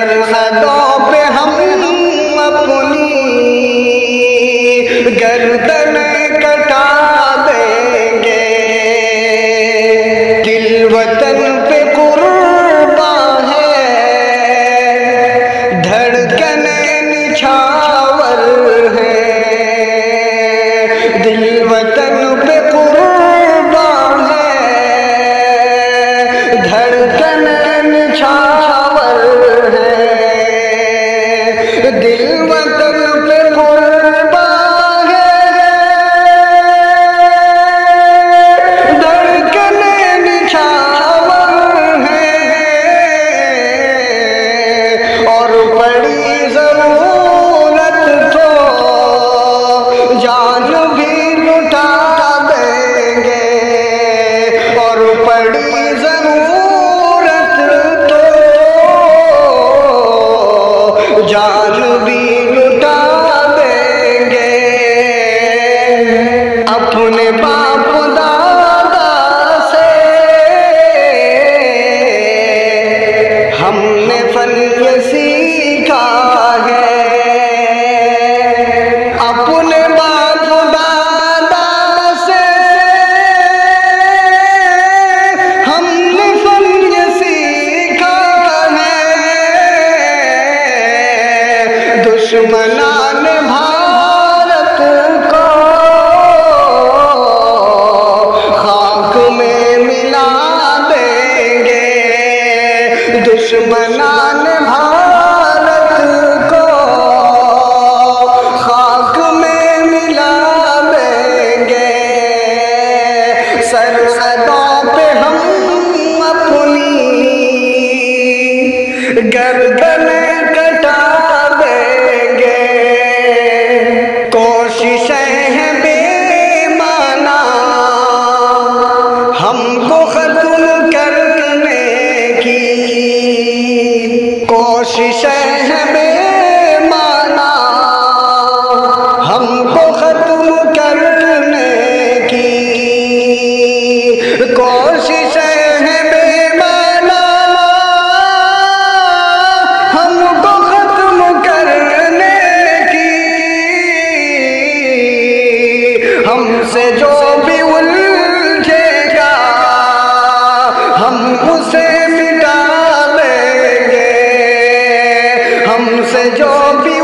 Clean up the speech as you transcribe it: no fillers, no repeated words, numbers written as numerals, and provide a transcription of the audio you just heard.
सरहदों पे हम अपनी गर्दन कटा देंगे। दिल वतन पे कुर्बान है, धड़कने निछावर है। दिल वतन पे कुर्बान है, धड़कने निछावर है। दिल वतन पे कुर्बान है, धड़कने निछावर है। और बड़ी जरूरत तो जान भी लुटा देंगे। और बड़ी जरूरत तो जान भी लुटा देंगे। अपने बाप दादा से हमने फन ये सीखा है। अपने बाप दादा से हमने फन ये सीखा है। दुश्मनान भारत को खाक में मिला देंगे। दुश्मनान भारत को खाक में मिला देंगे। सरहदों पे हम अपनी गर्दन कटा देंगे। कोशिशें हैं बेमाना हमको खत्म करने की। कोशिशें हैं बेमाना हमको खत्म करने की। कोशिशें हैं बेमाना हमको खत्म करने की। हमसे जो भी उलझेगा हम उसे मिटा देंगे। हमसे जो भी